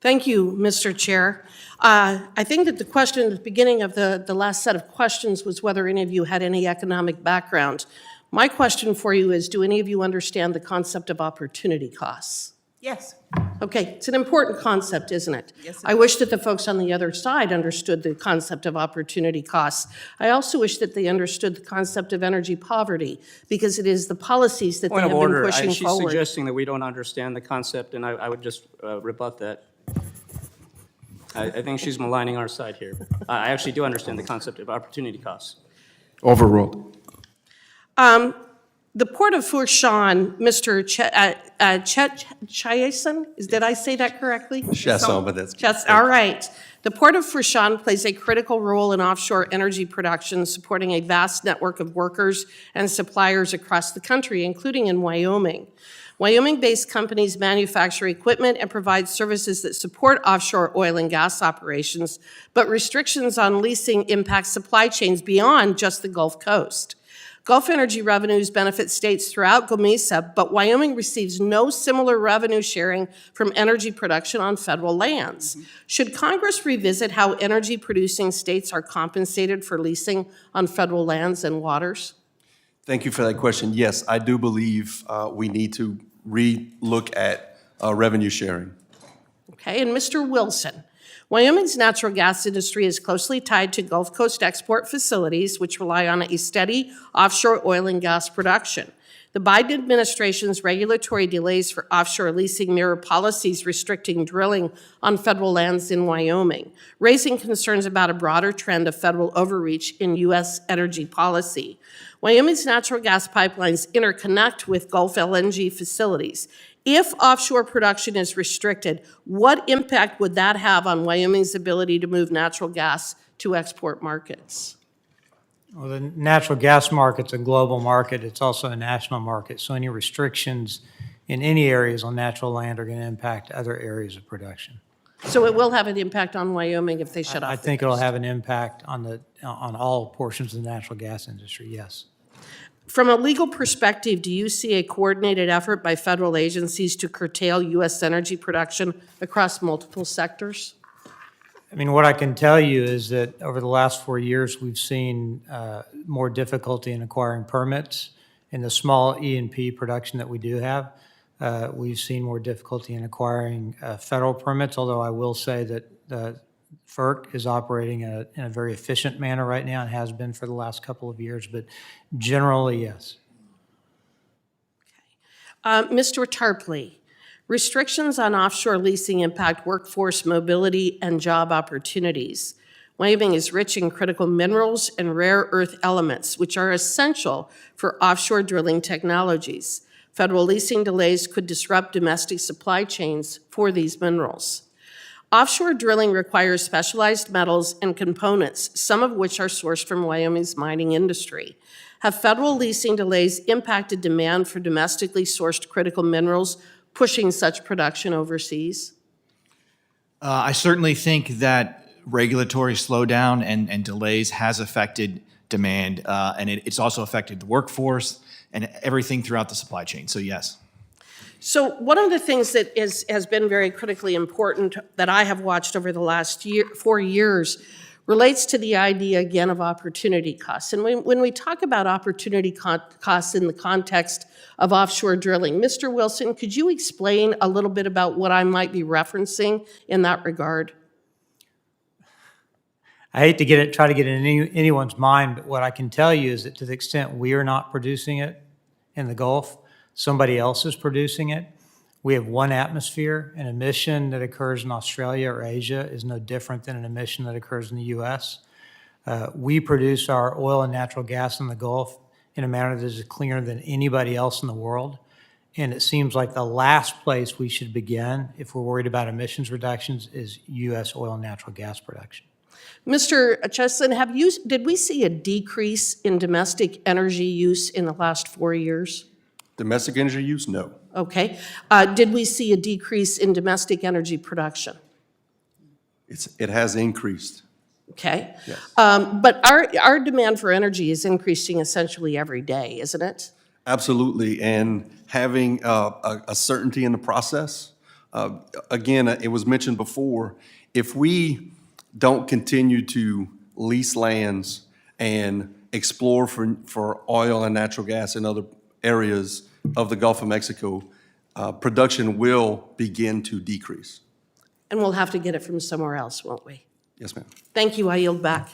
Thank you, Mr. Chair. I think that the question at the beginning of the last set of questions was whether any of you had any economic background. My question for you is, do any of you understand the concept of opportunity costs? Yes. Okay, it's an important concept, isn't it? Yes, it I wish that the folks on the other side understood the concept of opportunity costs. I also wish that they understood the concept of energy poverty, because it is the policies that they Point have of been order. pushing She's forward. suggesting that we don't understand the concept, and I would just rebut that. I think she's maligning our side here. I actually do understand the concept of opportunity costs. Overruled. The Port of Fourchon, Mr. Chiason, did I say that correctly? Chasson, but that's. All right. The Port of Fourchon plays a critical role in offshore energy production, supporting a vast network of workers and suppliers across the country, including in Wyoming. Wyoming-based companies manufacture equipment and provide services that support offshore oil and gas operations, but restrictions on leasing impact supply chains beyond just the Gulf Coast. Gulf energy revenues benefit states throughout GOMESA, but Wyoming receives no similar revenue sharing from energy production on federal lands. Should Congress revisit how energy-producing states are compensated for leasing on federal lands and waters? Thank you for that question. Yes, I do believe we need to re-look at revenue sharing. Okay, and Mr. Wilson, Wyoming's natural gas industry is closely tied to Gulf Coast export facilities, which rely on a steady offshore oil and gas production. The Biden administration's regulatory delays for offshore leasing mirror policies restricting drilling on federal lands in Wyoming, raising concerns about a broader trend of federal overreach in U.S. energy policy. Wyoming's natural gas pipelines interconnect with Gulf LNG facilities. If offshore production is restricted, what impact would that have on Wyoming's ability to move natural gas to export markets? Well, the natural gas market's a global market. It's also a national market. So any restrictions in any areas on natural land are going to impact other areas of production. So it will have an impact on Wyoming if they shut off I the think it'll coast. have an impact on all portions of the natural gas industry, yes. From a legal perspective, do you see a coordinated effort by federal agencies to curtail U.S. energy production across multiple sectors? I mean, what I can tell you is that over the last 4 years, we've seen more difficulty in acquiring permits. In the small E&P production that we do have, we've seen more difficulty in acquiring federal permits, although I will say that FERC is operating in a very efficient manner right now and has been for the last couple of years, but generally, yes. Mr. Tarpley, restrictions on offshore leasing impact workforce mobility and job opportunities. Wyoming is rich in critical minerals and rare earth elements, which are essential for offshore drilling technologies. Federal leasing delays could disrupt domestic supply chains for these minerals. Offshore drilling requires specialized metals and components, some of which are sourced from Wyoming's mining industry. Have federal leasing delays impacted demand for domestically sourced critical minerals, pushing such production overseas? I certainly think that regulatory slowdown and delays has affected demand, and it's also affected the workforce and everything throughout the supply chain, so yes. So one of the things that has been very critically important that I have watched over the last 4 years relates to the idea, again, of opportunity costs. And when we talk about opportunity costs in the context of offshore drilling, Mr. Wilson, could you explain a little bit about what I might be referencing in that regard? I hate to try to get in anyone's mind, but what I can tell you is that to the extent we are not producing it in the Gulf, somebody else is producing it. We have one atmosphere. An emission that occurs in Australia or Asia is no different than an emission that occurs in the U.S. We produce our oil and natural gas in the Gulf in a manner that is cleaner than anybody else in the world. And it seems like the last place we should begin if we're worried about emissions reductions is U.S. oil and natural gas production. Mr. Chesson, did we see a decrease in domestic energy use in the last 4 years? Domestic energy use, no. Okay. Did we see a decrease in domestic energy production? It has increased. Okay. Yes. But our demand for energy is increasing essentially every day, isn't it? Absolutely, and having a certainty in the process Again, it was mentioned before, if we don't continue to lease lands and explore for oil and natural gas in other areas of the Gulf of Mexico, production will begin to decrease. And we'll have to get it from somewhere else, won't we? Yes, ma'am. Thank you. I yield back.